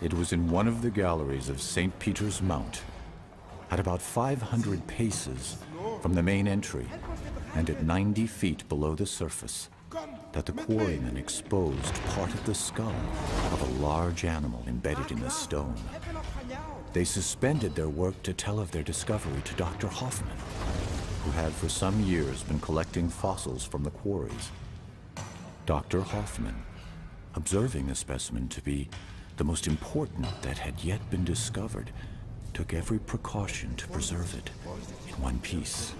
It was in one of the galleries of St. Peter's Mount, at about 500 paces from the main entry and at 90 feet below the surface, that the quarrymen exposed part of the skull of a large animal embedded in the stone. They suspended their work to tell of their discovery to Dr. Hoffman, who had for some years been collecting fossils from the quarries. Dr. Hoffman, observing the specimen to be the most important that had yet been discovered, took every precaution to preserve it in one piece.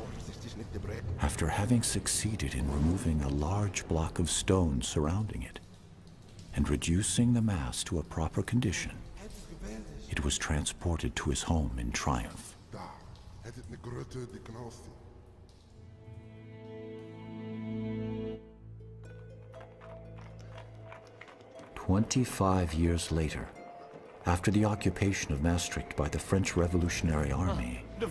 After having succeeded in removing a large block of stone surrounding it and reducing the mass to a proper condition, it was transported to his home in triumph. 25 years later, after the occupation of Maastricht by the French Revolutionary Army, the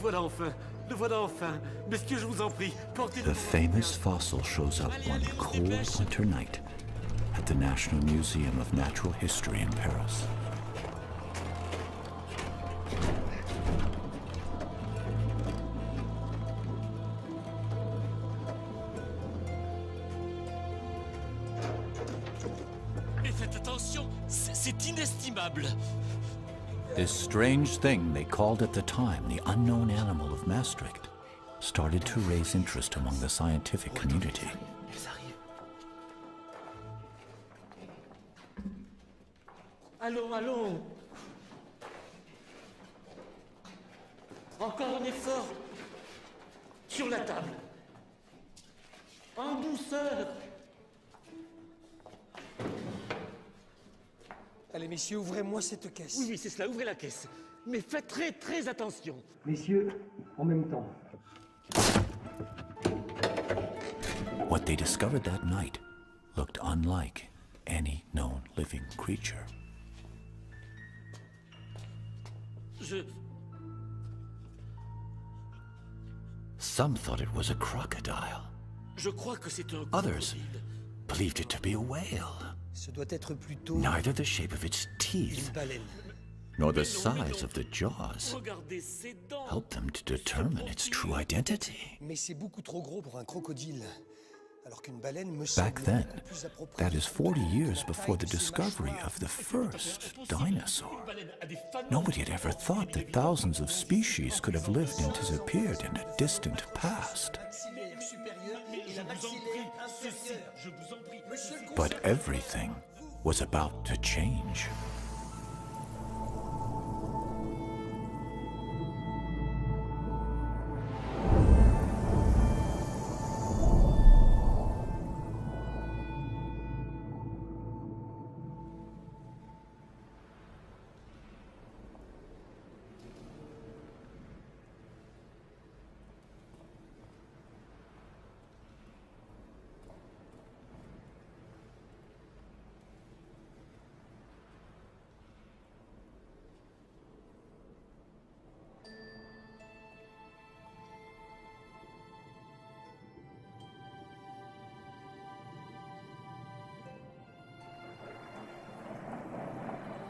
famous fossil shows up one cold winter night at the National Museum of Natural History in Paris. This strange thing they called at the time the unknown animal of Maastricht started to raise interest among the scientific community. Allons, allons. Encore un effort. Sur la table. En douceur. Allez, messieurs, ouvrez-moi cette caisse. Oui, oui, c'est cela, ouvrez la caisse. Mais faites très, très attention. Messieurs, en même temps. What they discovered that night looked unlike any known living creature. Some thought it was a crocodile. Je crois que c'est un Others crocodile. believed it to be a whale. Ce doit être plutôt Neither the shape of its teeth une baleine. nor the size of the jaws Regardez ses dents. helped them to determine its true identity. Mais c'est beaucoup trop gros pour un crocodile. Alors qu'une baleine me Back semble then, beaucoup plus appropriée. that is 40 years before the discovery of the first dinosaur. Nobody had ever thought that thousands of species could have lived and disappeared in a distant past. But everything was about to change.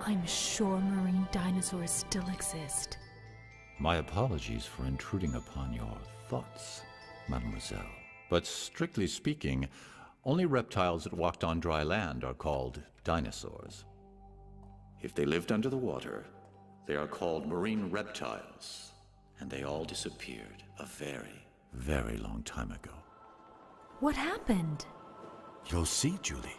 I'm sure marine dinosaurs still exist. My apologies for intruding upon your thoughts, mademoiselle. But strictly speaking, only reptiles that walked on dry land are called dinosaurs. If they lived under the water, they are called marine reptiles. And they all disappeared a very, very long time ago. What happened? You'll see, Julie.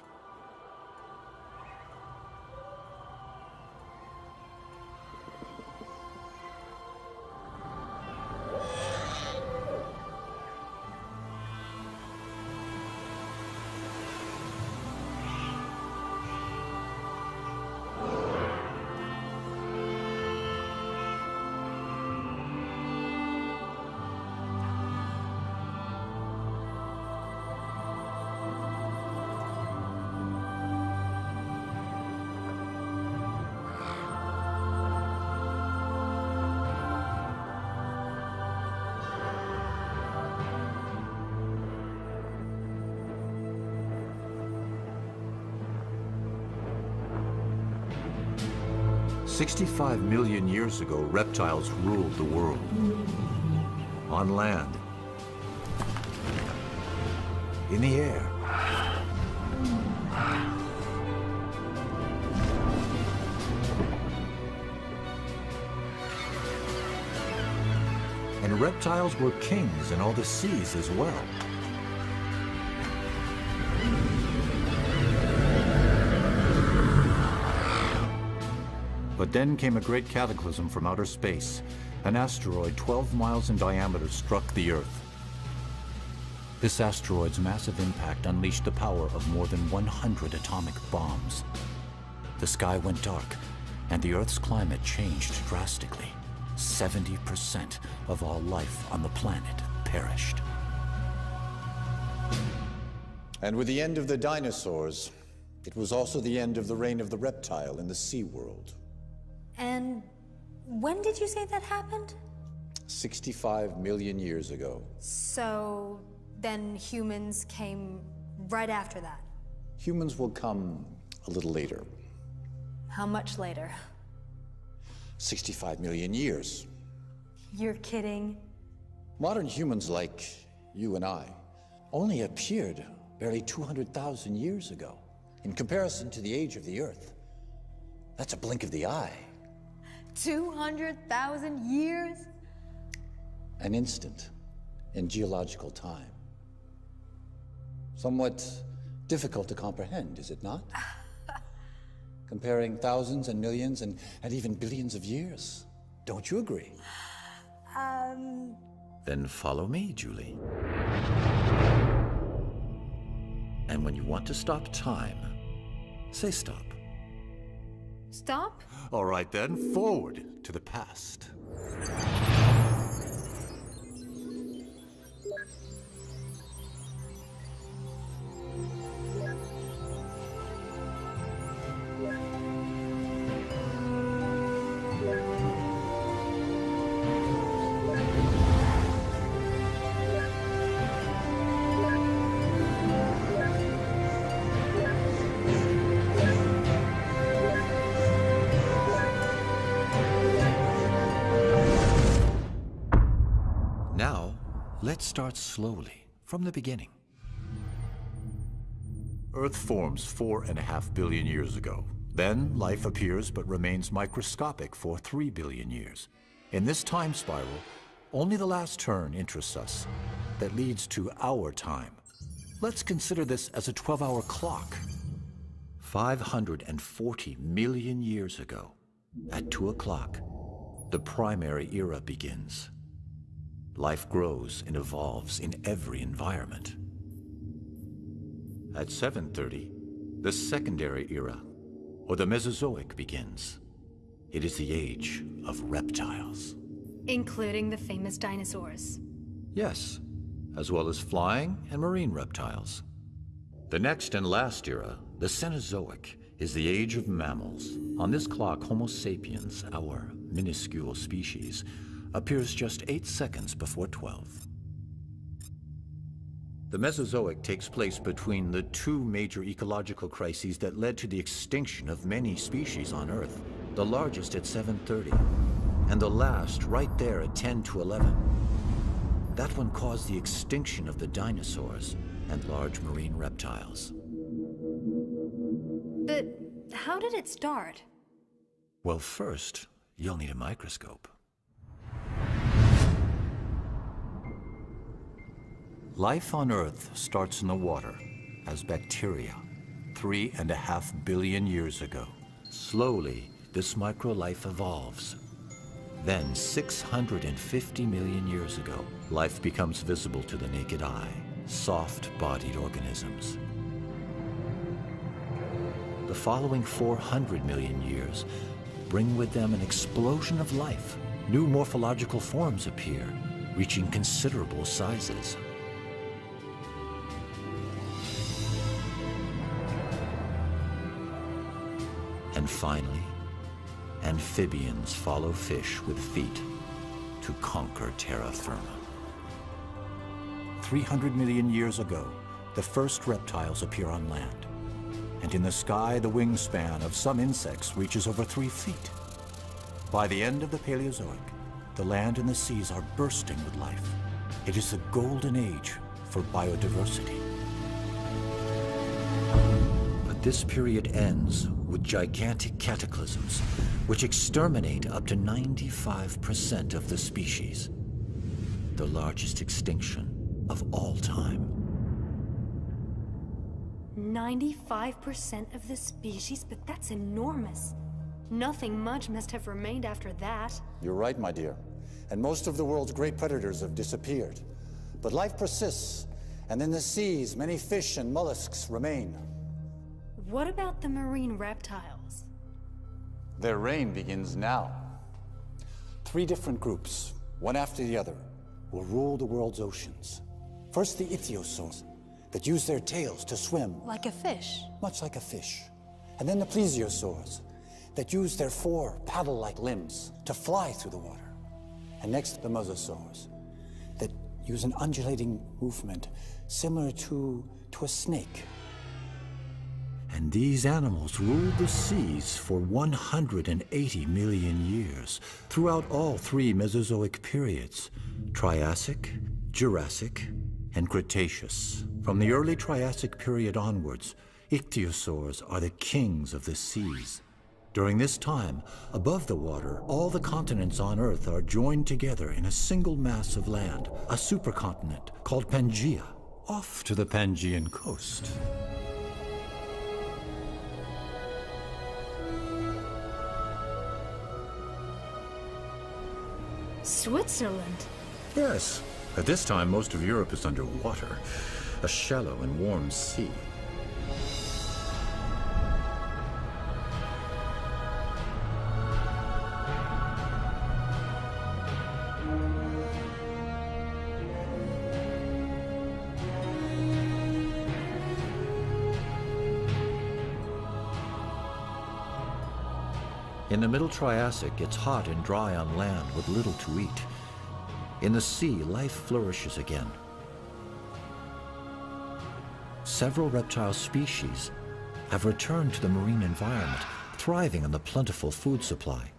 65 million years ago, reptiles ruled the world. On land, in the air, and reptiles were kings in all the seas as well. But then came a great cataclysm from outer space. An asteroid 12 miles in diameter struck the Earth. This asteroid's massive impact unleashed the power of more than 100 atomic bombs. The sky went dark, and the Earth's climate changed drastically. 70% of all life on the planet perished. And with the end of the dinosaurs, it was also the end of the reign of the reptile in the sea world. And when did you say that happened? 65 million years ago. So then humans came right after that. Humans will come a little later. How much later? 65 million years. You're kidding. Modern humans like you and I only appeared barely 200,000 years ago. In comparison to the age of the Earth, that's a blink of the eye. 200,000 years? An instant in geological time. Somewhat difficult to comprehend, is it not? Comparing thousands and millions and even billions of years. Don't you agree? Then follow me, Julie. And when you want to stop time, say stop. Stop? All right then, forward to the past. Now, let's start slowly, from the beginning. Earth forms 4.5 billion years ago. Then life appears but remains microscopic for 3 billion years. In this time spiral, only the last turn interests us. That leads to our time. Let's consider this as a 12-hour clock. 540 million years ago, at 2 o'clock, the primary era begins. Life grows and evolves in every environment. At 7:30, the secondary era, or the Mesozoic, begins. It is the age of reptiles. Including the famous dinosaurs. Yes, as well as flying and marine reptiles. The next and last era, the Cenozoic, is the age of mammals. On this clock, Homo sapiens, our minuscule species, appears just 8 seconds before 12. The Mesozoic takes place between the two major ecological crises that led to the extinction of many species on Earth, the largest at 7:30, and the last right there at 10 to 11. That one caused the extinction of the dinosaurs and large marine reptiles. But how did it start? Well, first, you'll need a microscope. Life on Earth starts in the water as bacteria 3.5 billion years ago. Slowly, this microlife evolves. Then, 650 million years ago, life becomes visible to the naked eye, soft-bodied organisms. The following 400 million years bring with them an explosion of life. New morphological forms appear, reaching considerable sizes. And finally, amphibians follow fish with feet to conquer terra firma. 300 million years ago, the first reptiles appear on land. And in the sky, the wingspan of some insects reaches over 3 feet. By the end of the Paleozoic, the land and the seas are bursting with life. It is the golden age for biodiversity. But this period ends with gigantic cataclysms, which exterminate up to 95% of the species. The largest extinction of all time. 95% of the species? But that's enormous. Nothing much must have remained after that. You're right, my dear. And most of the world's great predators have disappeared. But life persists, and in the seas, many fish and mollusks remain. What about the marine reptiles? Their reign begins now. 3 different groups, one after the other, will rule the world's oceans. First, the ichthyosaurs, that use their tails to swim. Like a fish? Much like a fish. And then the plesiosaurs, that use their 4 paddle-like limbs to fly through the water. And next, the mosasaurs, that use an undulating movement similar to a snake. And these animals ruled the seas for 180 million years, throughout all 3 Mesozoic periods: Triassic, Jurassic, and Cretaceous. From the early Triassic period onwards, ichthyosaurs are the kings of the seas. During this time, above the water, all the continents on Earth are joined together in a single mass of land, a supercontinent called Pangaea, off to the Pangaean coast. Switzerland? Yes. At this time, most of Europe is underwater, a shallow and warm sea. In the Middle Triassic, it's hot and dry on land with little to eat. In the sea, life flourishes again. Several reptile species have returned to the marine environment, thriving on the plentiful food supply.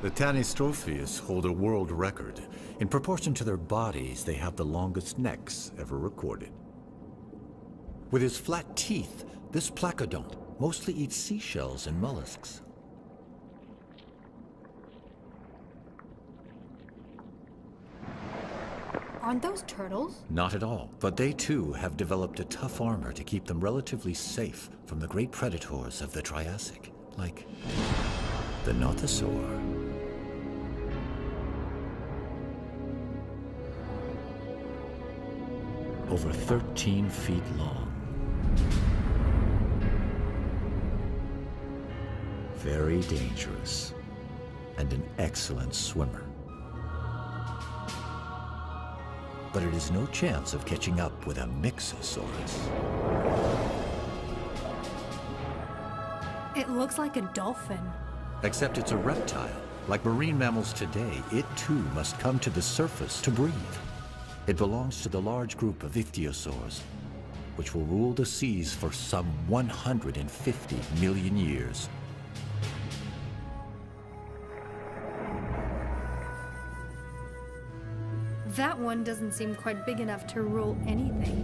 The Tanistrophes hold a world record. In proportion to their bodies, they have the longest necks ever recorded. With his flat teeth, this placodont mostly eats seashells and mollusks. Aren't those turtles? Not at all, but they too have developed a tough armor to keep them relatively safe from the great predators of the Triassic, like the nothosaur. Over 13 feet long. Very dangerous, and an excellent swimmer. But it is no chance of catching up with a Mixosaurus. It looks like a dolphin. Except it's a reptile. Like marine mammals today, it too must come to the surface to breathe. It belongs to the large group of ichthyosaurs, which will rule the seas for some 150 million years. That one doesn't seem quite big enough to rule anything.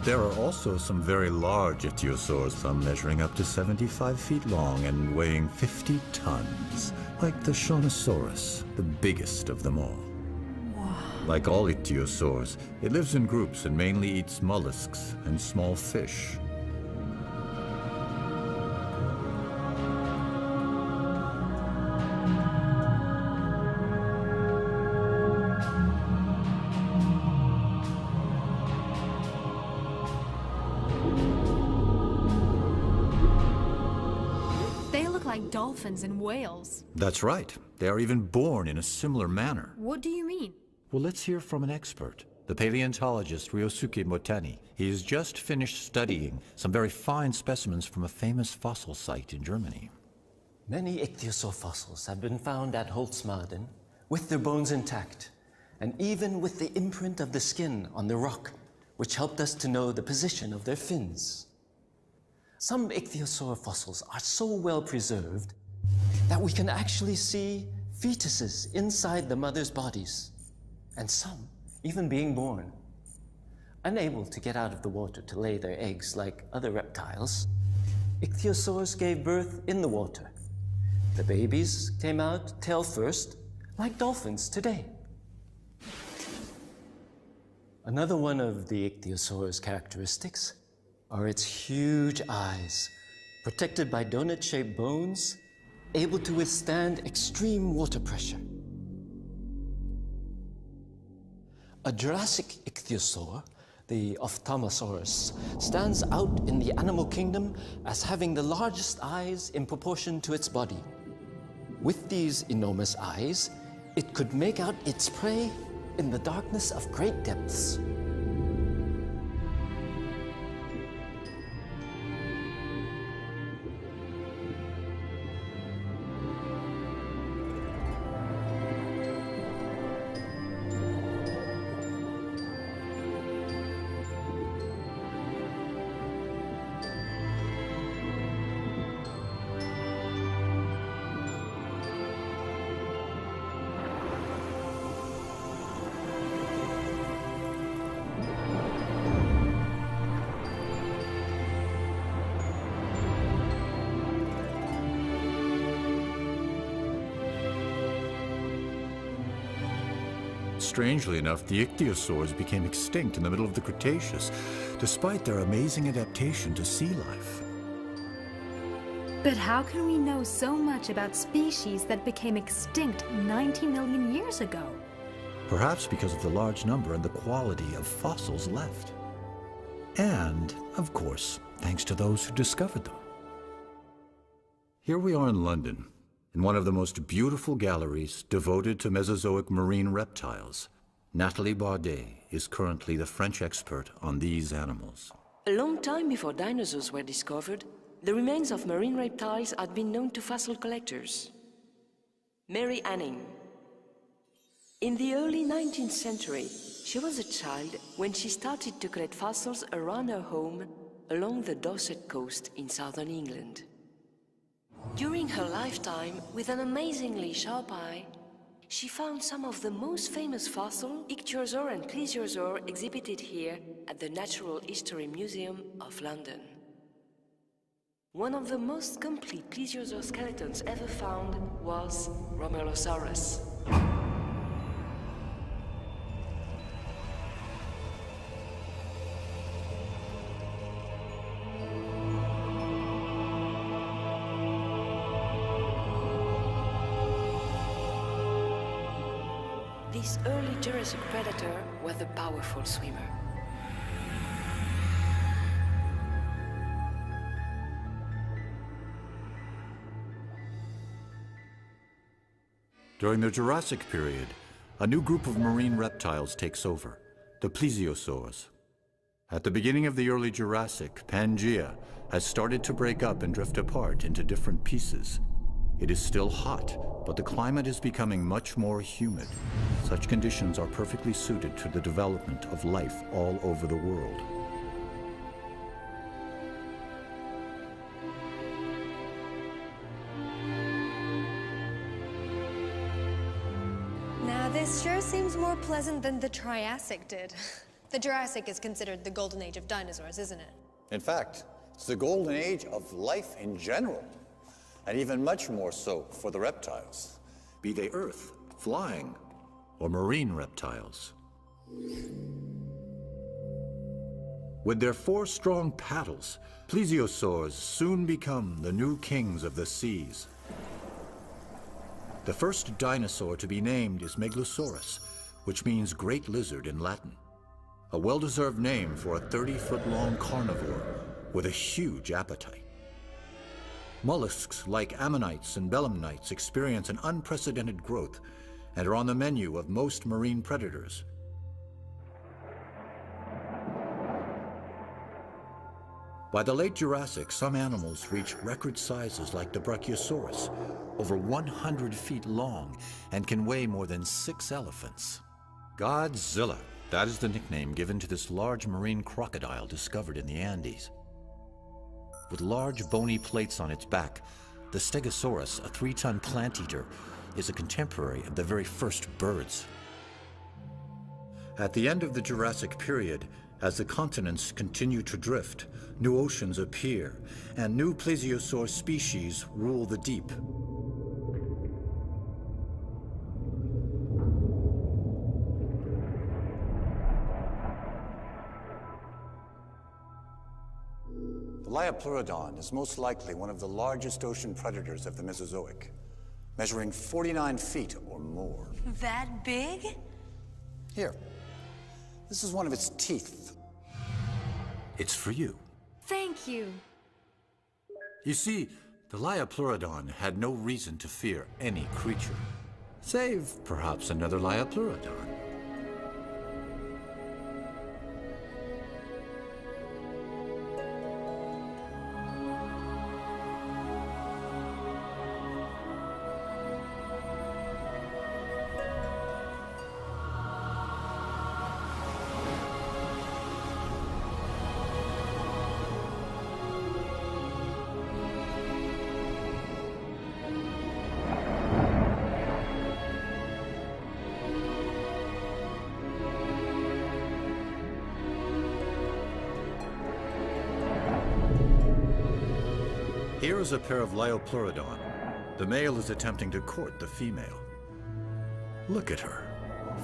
There are also some very large ichthyosaurs, some measuring up to 75 feet long and weighing 50 tons, like the Shawnosaurus, the biggest of them all. Wow. Like all ichthyosaurs, it lives in groups and mainly eats mollusks and small fish. Like dolphins and whales. That's right. They are even born in a similar manner. What do you mean? Well, let's hear from an expert. the paleontologist Ryosuke Motani. He has just finished studying some very fine specimens from a famous fossil site in Germany. Many ichthyosaur fossils have been found at Holzmaden with their bones intact, and even with the imprint of the skin on the rock, which helped us to know the position of their fins. Some ichthyosaur fossils are so well preserved that we can actually see fetuses inside the mother's bodies, and some even being born. Unable to get out of the water to lay their eggs like other reptiles, ichthyosaurs gave birth in the water. The babies came out tail first, like dolphins today. Another one of the ichthyosaur's characteristics are its huge eyes, protected by donut-shaped bones, able to withstand extreme water pressure. A Jurassic ichthyosaur, the Ophthalmosaurus, stands out in the animal kingdom as having the largest eyes in proportion to its body. With these enormous eyes, it could make out its prey in the darkness of great depths. Strangely enough, the ichthyosaurs became extinct in the middle of the Cretaceous, despite their amazing adaptation to sea life. But how can we know so much about species that became extinct 90 million years ago? Perhaps because of the large number and the quality of fossils left. And, of course, thanks to those who discovered them. Here we are in London, in one of the most beautiful galleries devoted to Mesozoic marine reptiles. Nathalie Bardet is currently the French expert on these animals. A long time before dinosaurs were discovered, the remains of marine reptiles had been known to fossil collectors. Mary Anning. In the early 19th century, she was a child when she started to collect fossils around her home along the Dorset coast in southern England. During her lifetime, with an amazingly sharp eye, she found some of the most famous fossil, ichthyosaur and plesiosaur, exhibited here at the Natural History Museum of London. One of the most complete plesiosaur skeletons ever found was Romelosaurus. This early Jurassic predator was a powerful swimmer. During the Jurassic period, a new group of marine reptiles takes over, the plesiosaurs. At the beginning of the early Jurassic, Pangaea has started to break up and drift apart into different pieces. It is still hot, but the climate is becoming much more humid. Such conditions are perfectly suited to the development of life all over the world. Now, this sure seems more pleasant than the Triassic did. The Jurassic is considered the golden age of dinosaurs, isn't it? In fact, it's the golden age of life in general, and even much more so for the reptiles. Be they earth, flying, or marine reptiles. With their 4 strong paddles, plesiosaurs soon become the new kings of the seas. The first dinosaur to be named is Megalosaurus, which means great lizard in Latin. A well-deserved name for a 30-foot-long carnivore with a huge appetite. Mollusks like ammonites and belemnites experience an unprecedented growth and are on the menu of most marine predators. By the late Jurassic, some animals reach record sizes like the Brachiosaurus, over 100 feet long, and can weigh more than 6 elephants. Godzilla, that is the nickname given to this large marine crocodile discovered in the Andes. With large bony plates on its back, the Stegosaurus, a 3-ton plant eater, is a contemporary of the very first birds. At the end of the Jurassic period, as the continents continue to drift, new oceans appear, and new plesiosaur species rule the deep. The Liopleurodon is most likely one of the largest ocean predators of the Mesozoic, measuring 49 feet or more. That big? Here, this is one of its teeth. It's for you. Thank you. You see, the Liopleurodon had no reason to fear any creature, save perhaps another Liopleurodon. Here is a pair of Liopleurodon. The male is attempting to court the female. Look at her.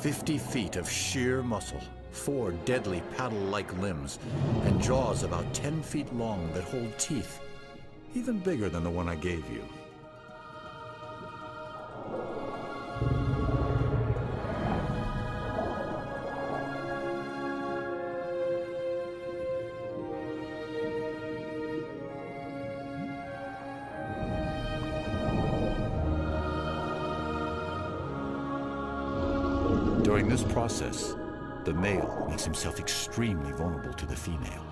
50 feet of sheer muscle, 4 deadly paddle-like limbs, and jaws about 10 feet long that hold teeth, even bigger than the one I gave you. During this process, the male makes himself extremely vulnerable to the female.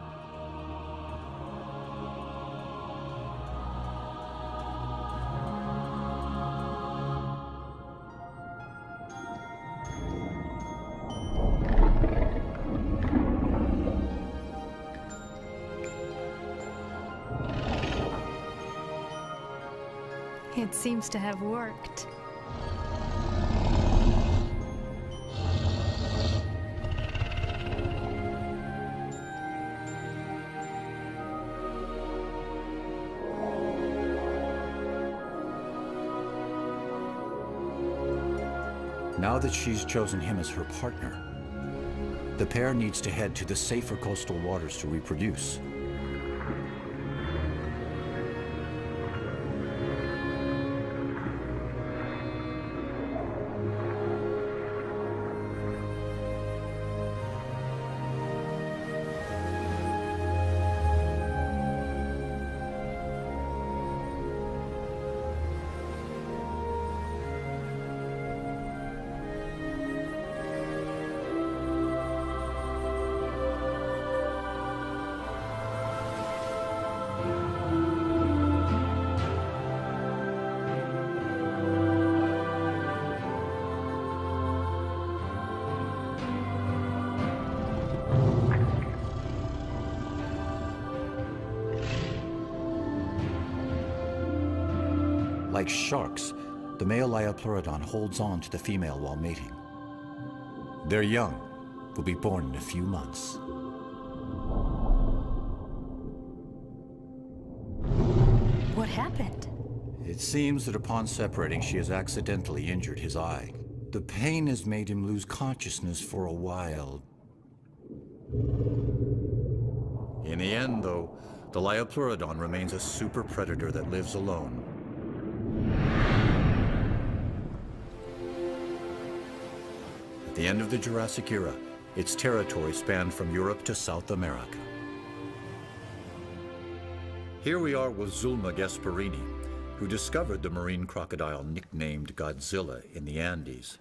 It seems to have worked. Now that she's chosen him as her partner, the pair needs to head to the safer coastal waters to reproduce. Like sharks, the male Liopleurodon holds on to the female while mating. Their young will be born in a few months. What happened? It seems that upon separating, she has accidentally injured his eye. The pain has made him lose consciousness for a while. In the end, though, the Liopleurodon remains a super predator that lives alone. At the end of the Jurassic era, its territory spanned from Europe to South America. Here we are with Zulma Gasparini, who discovered the marine crocodile nicknamed Godzilla in the Andes.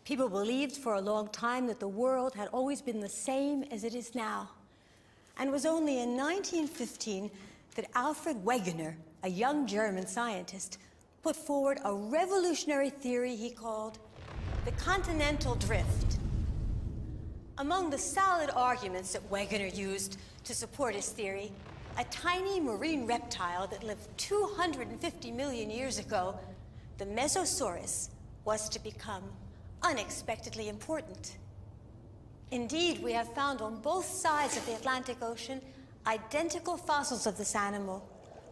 People believed for a long time that the world had always been the same as it is now. And it was only in 1915 that Alfred Wegener, a young German scientist, put forward a revolutionary theory he called the continental drift. Among the solid arguments that Wegener used to support his theory, a tiny marine reptile that lived 250 million years ago, the Mesosaurus, was to become unexpectedly important. Indeed, we have found on both sides of the Atlantic Ocean identical fossils of this animal.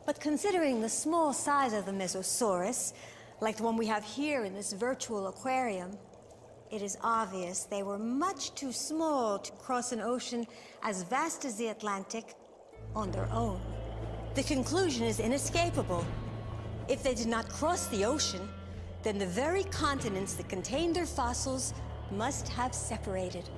But considering the small size of the Mesosaurus, like the one we have here in this virtual aquarium, it is obvious they were much too small to cross an ocean as vast as the Atlantic on their own. The conclusion is inescapable. If they did not cross the ocean, then the very continents that contain their fossils must have separated.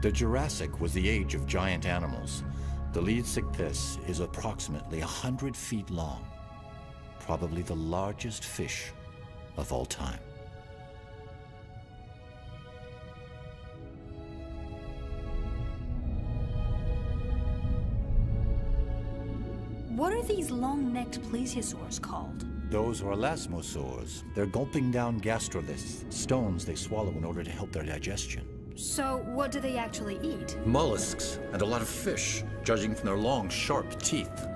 The Jurassic was the age of giant animals. The Leedsichthys is approximately 100 feet long, probably the largest fish of all time. What are these long-necked plesiosaurs called? Those are elasmosaurs. They're gulping down gastroliths, stones they swallow in order to help their digestion. So, what do they actually eat? Mollusks and a lot of fish, judging from their long, sharp teeth.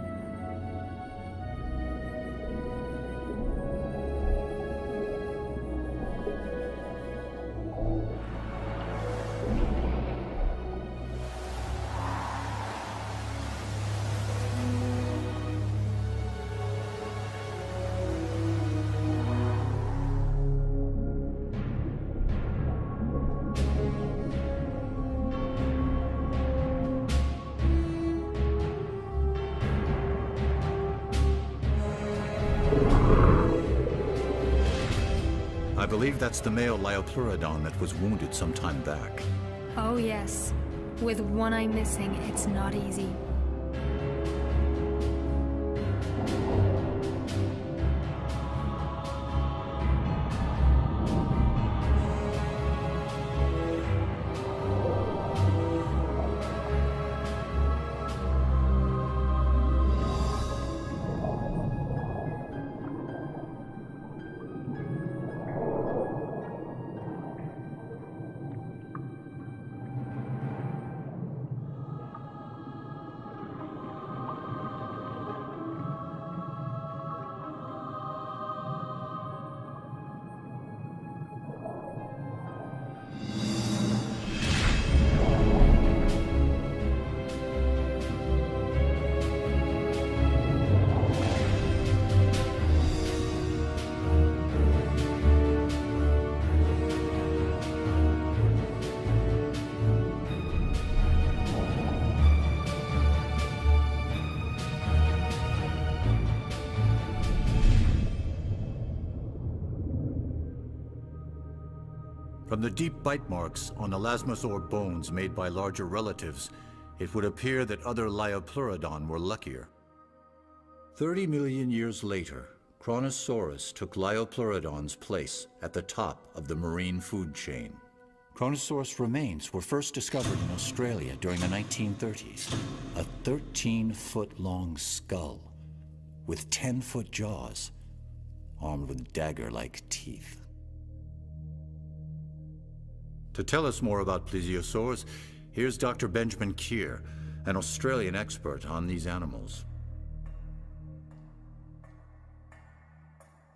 I believe that's the male Liopleurodon that was wounded some time back. Oh yes. With one eye missing, it's not easy. From the deep bite marks on elasmosaur bones made by larger relatives, it would appear that other Liopleurodon were luckier. 30 million years later, Kronosaurus took Liopleurodon's place at the top of the marine food chain. Kronosaurus remains were first discovered in Australia during the 1930s. A 13-foot-long skull with 10-foot jaws, armed with dagger-like teeth. To tell us more about plesiosaurs, here's Dr. Benjamin Keir, an Australian expert on these animals.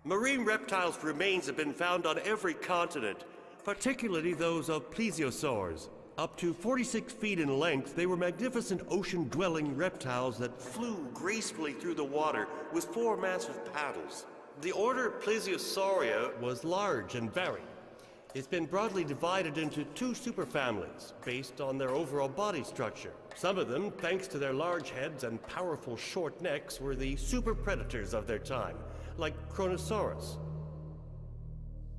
Marine reptiles' remains have been found on every continent, particularly those of plesiosaurs, Up to 46 feet in length, they were magnificent ocean-dwelling reptiles that flew gracefully through the water with 4 massive paddles. The order Plesiosauria was large and varied. It's been broadly divided into 2 superfamilies based on their overall body structure. Some of them, thanks to their large heads and powerful short necks, were the super predators of their time, like Kronosaurus.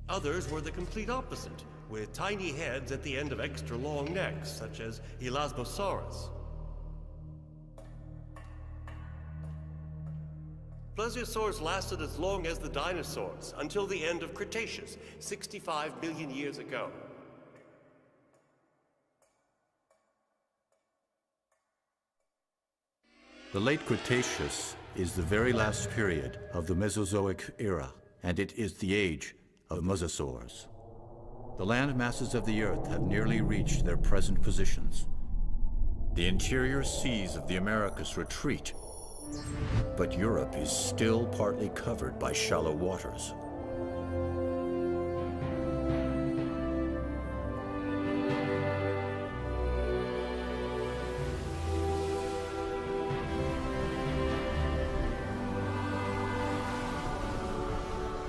Others were the complete opposite, with tiny heads at the end of extra long necks, such as Elasmosaurus. Plesiosaurs lasted as long as the dinosaurs, until the end of Cretaceous, 65 million years ago. The late Cretaceous is the very last period of the Mesozoic era, and it is the age of mosasaurs. The land masses of the Earth have nearly reached their present positions. The interior seas of the Americas retreat, but Europe is still partly covered by shallow waters.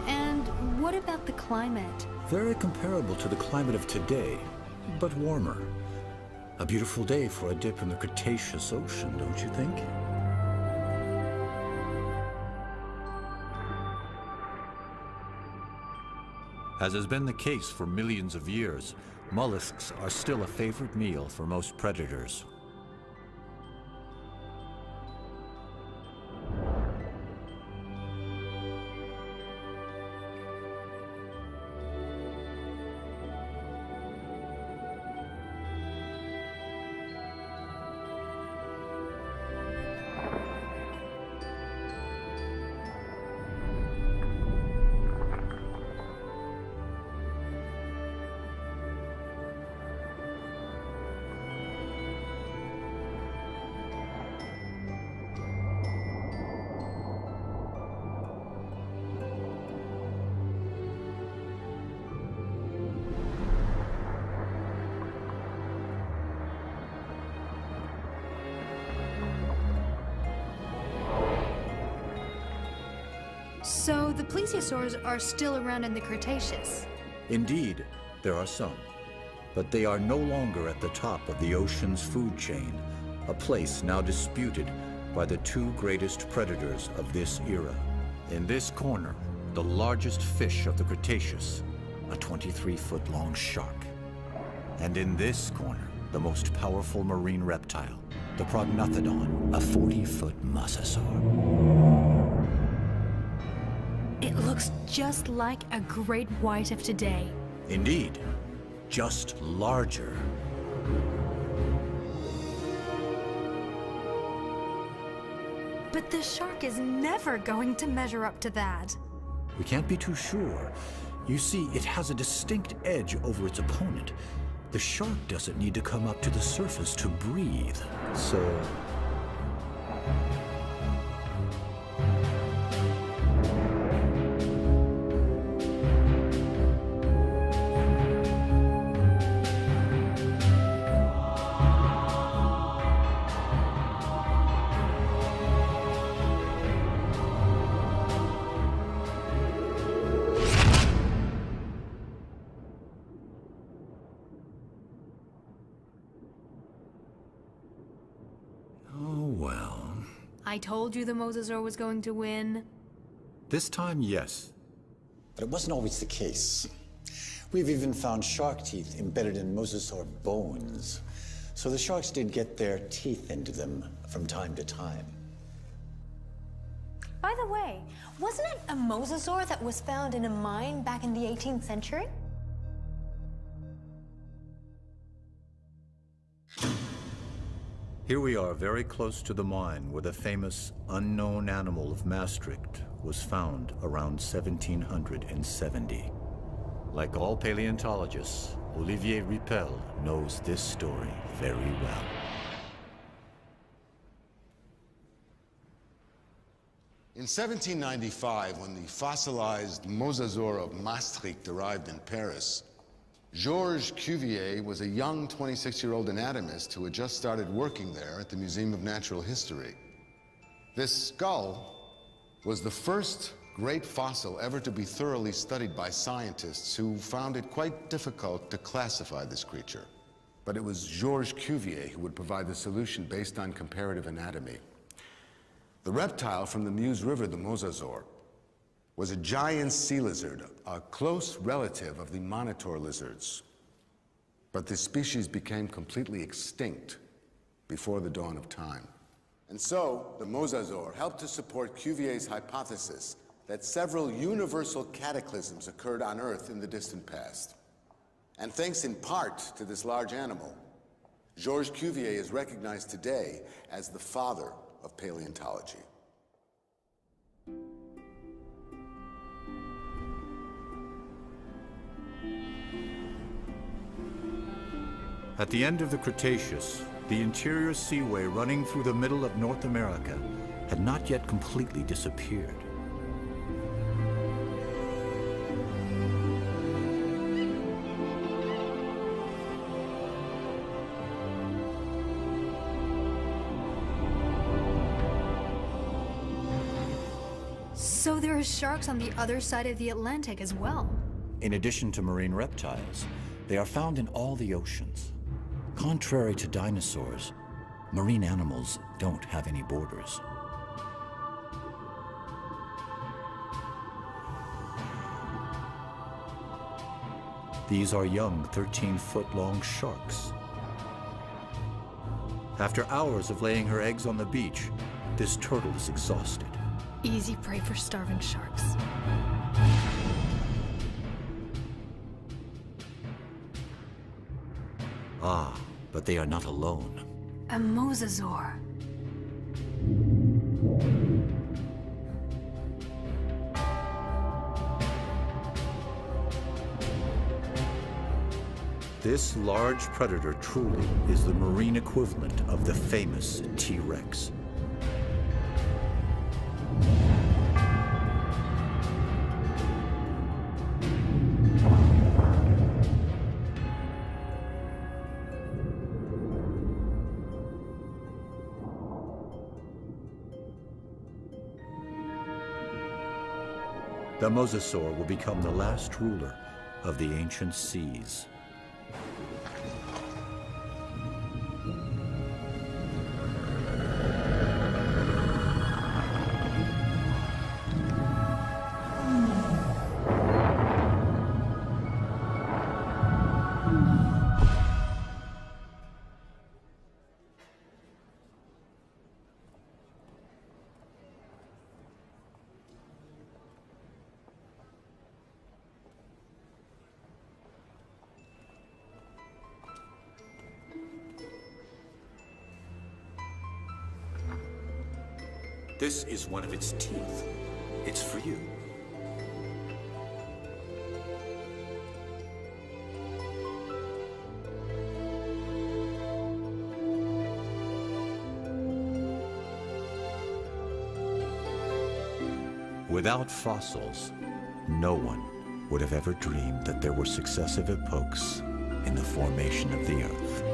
And what about the climate? Very comparable to the climate of today, but warmer. A beautiful day for a dip in the Cretaceous Ocean, don't you think? As has been the case for millions of years, mollusks are still a favorite meal for most predators. So the plesiosaurs are still around in the Cretaceous? Indeed, there are some, but they are no longer at the top of the ocean's food chain, a place now disputed by the 2 greatest predators of this era. In this corner, the largest fish of the Cretaceous, a 23-foot-long shark. And in this corner, the most powerful marine reptile, the prognathodon, a 40-foot mosasaur. It looks just like a great white of today. Indeed, just larger. But the shark is never going to measure up to that. We can't be too sure. You see, it has a distinct edge over its opponent. The shark doesn't need to come up to the surface to breathe, so... I told you the mosasaur was going to win. This time, yes. But it wasn't always the case. We've even found shark teeth embedded in mosasaur bones. So the sharks did get their teeth into them from time to time. By the way, wasn't it a mosasaur that was found in a mine back in the 18th century? Here we are, very close to the mine where the famous unknown animal of Maastricht was found around 1770. Like all paleontologists, Olivier Riepel knows this story very well. In 1795, when the fossilized mosasaur of Maastricht arrived in Paris, Georges Cuvier was a young 26-year-old anatomist who had just started working there at the Museum of Natural History. This skull was the first great fossil ever to be thoroughly studied by scientists who found it quite difficult to classify this creature. But it was Georges Cuvier who would provide the solution based on comparative anatomy. The reptile from the Meuse River, the mosasaur, was a giant sea lizard, a close relative of the monitor lizards. But this species became completely extinct before the dawn of time. And so, the mosasaur helped to support Cuvier's hypothesis that several universal cataclysms occurred on Earth in the distant past. And thanks in part to this large animal, Georges Cuvier is recognized today as the father of paleontology. At the end of the Cretaceous, the interior seaway running through the middle of North America had not yet completely disappeared. So there are sharks on the other side of the Atlantic as well. In addition to marine reptiles, they are found in all the oceans. Contrary to dinosaurs, marine animals don't have any borders. These are young 13-foot-long sharks. After hours of laying her eggs on the beach, this turtle is exhausted. Easy prey for starving sharks. Ah, but they are not alone. A mosasaur. This large predator truly is the marine equivalent of the famous T-Rex. The mosasaur will become the last ruler of the ancient seas. This is one of its teeth. It's for you. Without fossils, no one would have ever dreamed that there were successive epochs in the formation of the Earth.